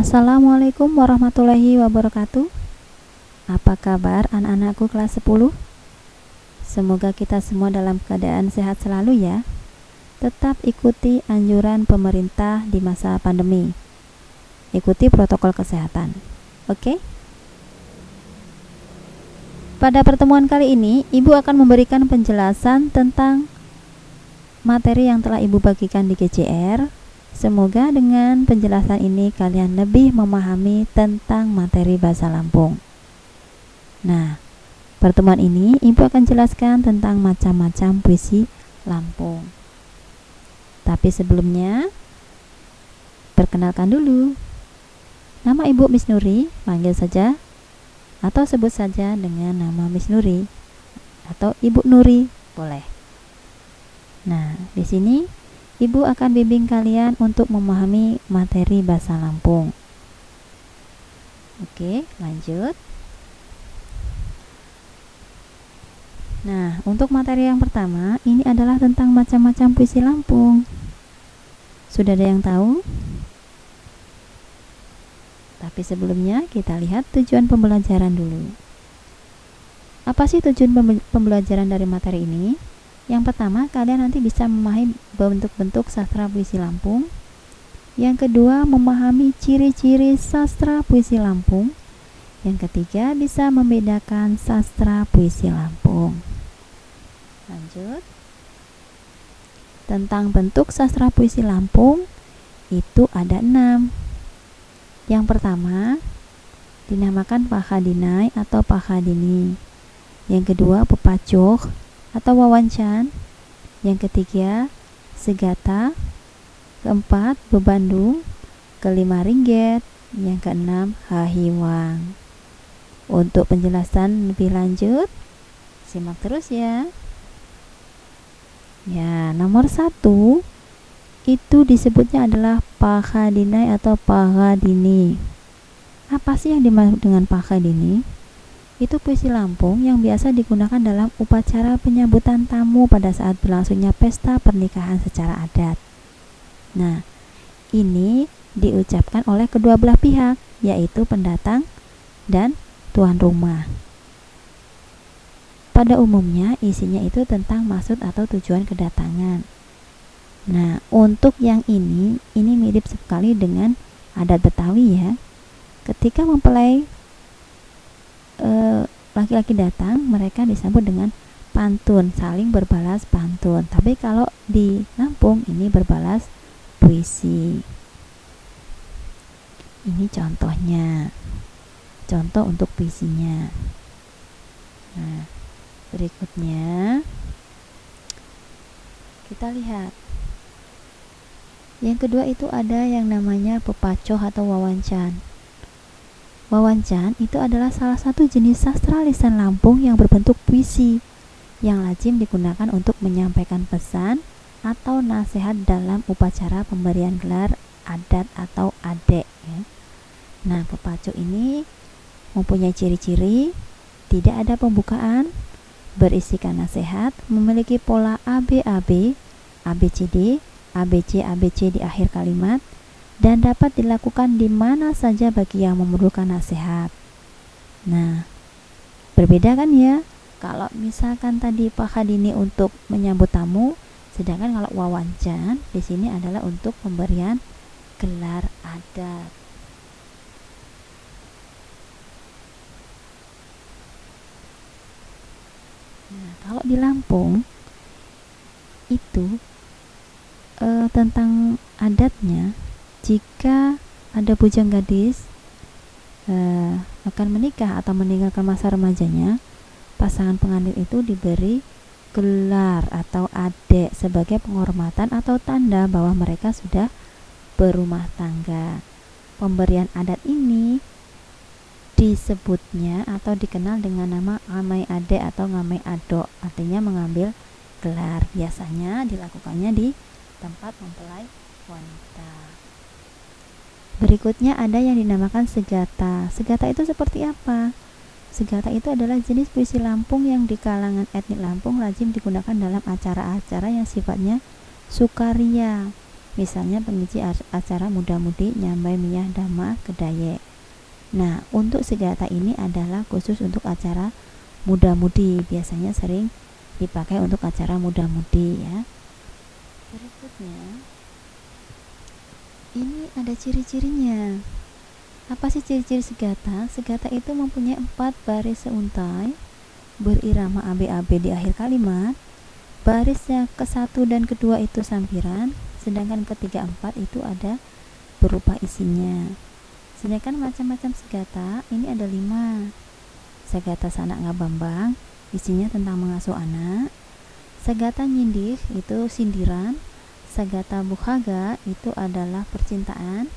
Assalamualaikum warahmatullahi wabarakatuh. Apa kabar anak-anakku kelas 10? Semoga kita semua dalam keadaan sehat selalu ya. Tetap ikuti anjuran pemerintah di masa pandemi. Ikuti protokol kesehatan. Oke? Pada pertemuan kali ini, Ibu akan memberikan penjelasan tentang materi yang telah Ibu bagikan di GCR. Semoga dengan penjelasan ini kalian lebih memahami tentang materi bahasa Lampung. Nah, pertemuan ini Ibu akan jelaskan tentang macam-macam puisi Lampung. Tapi sebelumnya, perkenalkan dulu. Nama Ibu Miss Nuri, panggil saja atau sebut saja dengan nama Miss Nuri atau Ibu Nuri, boleh. Nah, di sini Ibu akan bimbing kalian untuk memahami materi bahasa Lampung. Oke, lanjut. Nah, untuk materi yang pertama, ini adalah tentang macam-macam puisi Lampung. Sudah ada yang tahu? Tapi sebelumnya kita lihat tujuan pembelajaran dulu. Apa sih tujuan pembelajaran dari materi ini? Yang pertama, kalian nanti bisa memahami bentuk-bentuk sastra puisi Lampung. Yang kedua, memahami ciri-ciri sastra puisi Lampung. Yang ketiga, bisa membedakan sastra puisi Lampung. Lanjut. Tentang bentuk sastra puisi Lampung, itu ada 6. Yang pertama, dinamakan Pakadinai atau Pakadini. Yang kedua, Pepacuh atau wawancan. Yang ketiga, segata. Keempat, bebandung. Kelima, ringget. Yang keenam, hahiwang. Untuk penjelasan lebih lanjut, simak terus ya. Ya, nomor 1 itu disebutnya adalah Pakadinai atau Pakadini. Apa sih yang dimaksud dengan Pakadini? Itu puisi Lampung yang biasa digunakan dalam upacara penyambutan tamu pada saat berlangsungnya pesta pernikahan secara adat. Nah, ini diucapkan oleh kedua belah pihak, yaitu pendatang dan tuan rumah. Pada umumnya isinya itu tentang maksud atau tujuan kedatangan. Nah, untuk yang ini mirip sekali dengan adat Betawi ya. Ketika mempelai laki-laki datang, mereka disambut dengan pantun, saling berbalas pantun. Tapi kalau di Lampung ini berbalas puisi. Ini contohnya. Contoh untuk puisinya. Nah, berikutnya kita lihat. Yang kedua itu ada yang namanya pepacoh atau wawancan. Wawancan itu adalah salah satu jenis sastra lisan Lampung yang berbentuk puisi yang lazim digunakan untuk menyampaikan pesan atau nasihat dalam upacara pemberian gelar adat atau adek ya. Nah, pepacuh ini mempunyai ciri-ciri tidak ada pembukaan, berisikan nasihat, memiliki pola ABAB, ABCD, ABC di akhir kalimat, dan dapat dilakukan di mana saja bagi yang memerlukan nasihat. Nah, berbeda kan ya? Kalau misalkan tadi Pakadini untuk menyambut tamu, sedangkan kalau wawancan di sini adalah untuk pemberian gelar adat. Nah, kalau di Lampung itu tentang adatnya, jika ada bujang gadis akan menikah atau meninggalkan masa remajanya, pasangan pengantin itu diberi gelar atau adek sebagai penghormatan atau tanda bahwa mereka sudah berumah tangga. Pemberian adat ini disebutnya atau dikenal dengan nama ngamai adek atau ngamai adok, artinya mengambil gelar. Biasanya dilakukannya di tempat mempelai wanita. Berikutnya ada yang dinamakan segata. Segata itu seperti apa? Segata itu adalah jenis puisi Lampung yang di kalangan etnik Lampung lazim digunakan dalam acara-acara yang sifatnya sukaria. Misalnya pengisi acara muda-mudi Nyambai Miyah Dhamma Kedayek. Nah, untuk segata ini adalah khusus untuk acara muda-mudi, biasanya sering dipakai untuk acara muda-mudi ya. Berikutnya, ini ada ciri-cirinya. Apa sih ciri-ciri segata? Segata itu mempunyai 4 baris seuntai berirama ABAB di akhir kalimat. Barisnya ke-1 dan ke-2 itu sampiran, sedangkan ketiga 4 itu ada berupa isinya. Sedangkan macam-macam segata ini ada 5. Segata Sanak Ngabambang, isinya tentang mengasuh anak. Segata Nyindir itu sindiran. Segata Bukhaga itu adalah percintaan.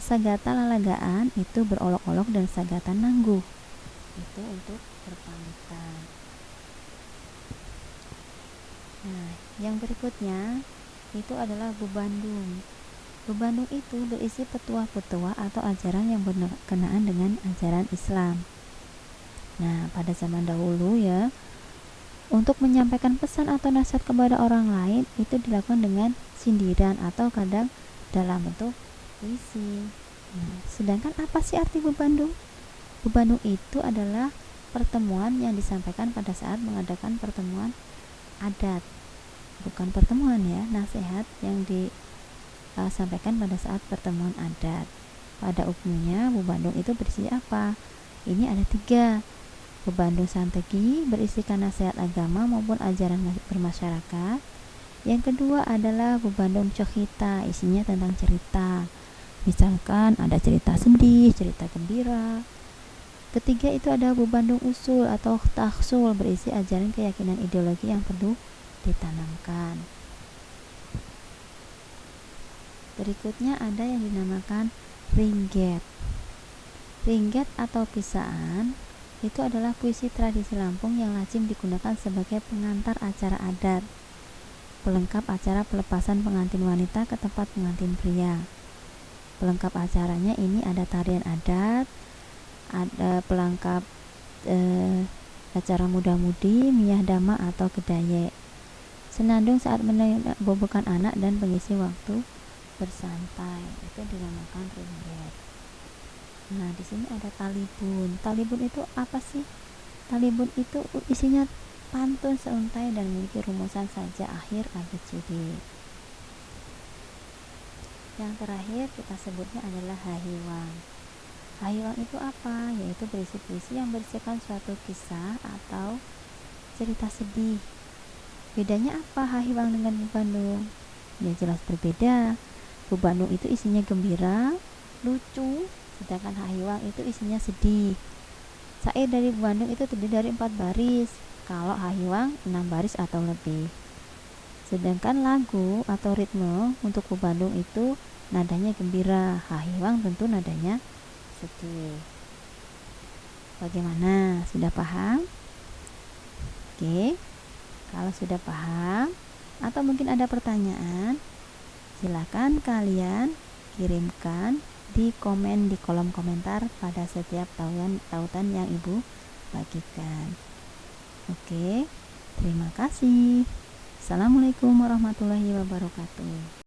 Segata Lalagaan itu berolok-olok, dan Segata Nangguh itu untuk berpamitan. Nah, yang berikutnya itu adalah Bebandung. Bebandung itu berisi petua-petua atau ajaran yang berkenaan dengan ajaran Islam. Nah, pada zaman dahulu ya, untuk menyampaikan pesan atau nasihat kepada orang lain itu dilakukan dengan sindiran atau kadang dalam bentuk puisi. Nah, sedangkan apa sih arti Bebandung? Bebandung itu adalah pertemuan yang disampaikan pada saat mengadakan pertemuan adat, bukan pertemuan ya, nasihat yang disampaikan pada saat pertemuan adat. Pada umumnya Bebandung itu berisi apa? Ini ada 3. Bebandung Santegi berisikan nasihat agama maupun ajaran bermasyarakat. Yang kedua adalah Bebandung Cokhita, isinya tentang cerita. Misalkan ada cerita sedih, cerita gembira. Ketiga itu ada Bebandung Usul atau Tahsul, berisi ajaran keyakinan ideologi yang perlu ditanamkan. Berikutnya ada yang dinamakan Ringget. Ringget atau pisaan itu adalah puisi tradisi Lampung yang lazim digunakan sebagai pengantar acara adat, pelengkap acara pelepasan pengantin wanita ke tempat pengantin pria. Pelengkap acaranya ini ada tarian adat, ada pelengkap acara muda-mudi, Miyah Dhamma atau Kedayek, senandung saat menobokan anak, dan pengisi waktu bersantai itu dinamakan ringget. Nah, di sini ada talibun. Talibun itu apa sih? Talibun itu isinya pantun seuntai dan memiliki rumusan saja akhir ABCD. Yang terakhir kita sebutnya adalah Hahiwang. Hahiwang itu apa? Yaitu berisi puisi yang berisikan suatu kisah atau cerita sedih. Bedanya apa Hahiwang dengan Bebandung? Ya jelas berbeda. Bebandung itu isinya gembira, lucu, sedangkan Hahiwang itu isinya sedih. Syair dari Bebandung itu terdiri dari 4 baris, kalau Hahiwang 6 baris atau lebih. Sedangkan lagu atau ritme untuk Bebandung itu nadanya gembira, Hahiwang tentu nadanya sedih. Bagaimana? Sudah paham? Oke. Kalau sudah paham atau mungkin ada pertanyaan, silakan kalian kirimkan di kolom komentar pada setiap tautan yang Ibu bagikan. Oke. Terima kasih. Assalamualaikum warahmatullahi wabarakatuh.